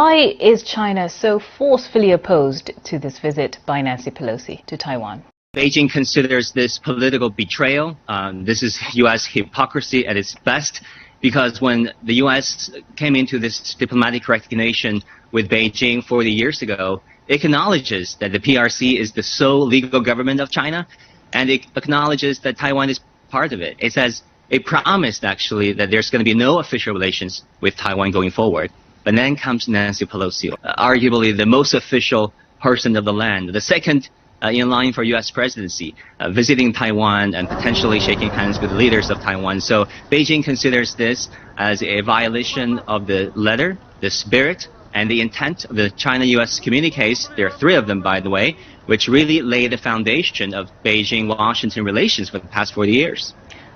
Why is China so forcefully opposed to this visit by Nancy Pelosi to Taiwan? Beijing considers this political betrayal. This is U.S. hypocrisy at its best, because when the U.S. came into this diplomatic recognition with Beijing 40 years ago, it acknowledges that the PRC is the sole legal government of China, and it acknowledges that Taiwan is part of it. It says it promised, actually, that there's going to be no official relations with Taiwan going forward. But then comes Nancy Pelosi, arguably the most official person of the land, the second in line for U.S. presidency, visiting Taiwan and potentially shaking hands with leaders of Taiwan. So Beijing considers this as a violation of the letter, the spirit, and the intent of the China-U.S. communiques. There are 3 of them, by the way, which really lay the foundation of Beijing-Washington relations for the past 40 years.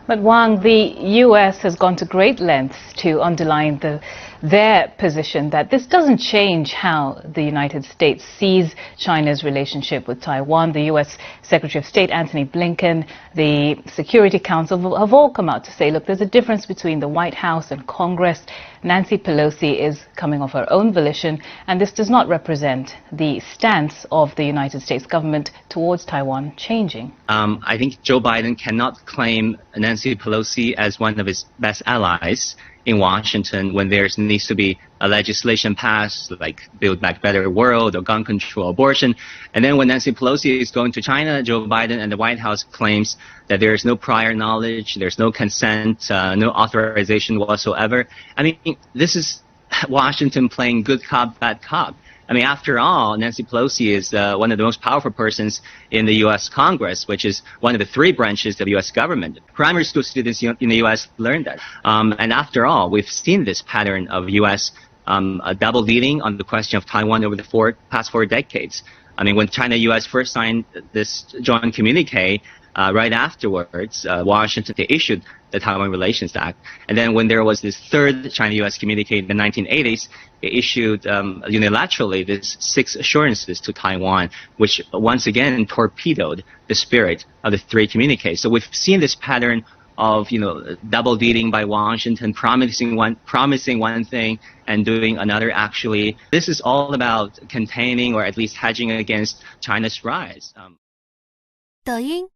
But Wang, the U.S. has gone to great lengths to underline their position that this doesn't change how the United States sees China's relationship with Taiwan. The U.S. Secretary of State Antony Blinken, the Security Council have all come out to say, look, there's a difference between the White House and Congress. Nancy Pelosi is coming of her own volition, and this does not represent the stance of the United States government towards Taiwan changing. I think Joe Biden cannot claim Nancy Pelosi as one of his best allies in Washington when there needs to be a legislation passed, like Build Back Better World or gun control, abortion. And then when Nancy Pelosi is going to China, Joe Biden and the White House claims that there is no prior knowledge, there's no consent, no authorization whatsoever. I mean, this is Washington playing good cop, bad cop. I mean, after all, Nancy Pelosi is one of the most powerful persons in the U.S. Congress, which is one of the 3 branches of the U.S. government. Primary school students in the U.S. learn that. And after all, we've seen this pattern of U.S. Double dealing on the question of Taiwan over the past 4 decades. I mean, when China-U.S. first signed this joint communique, right afterwards, Washington issued the Taiwan Relations Act. And then when there was this 3rd China-U.S. communique in the 1980s, it issued unilaterally these 6 assurances to Taiwan, which once again torpedoed the spirit of the 3 communiques. So we've seen this pattern of, double dealing by Washington, promising one thing and doing another. Actually, this is all about containing or at least hedging against China's rise. 抖音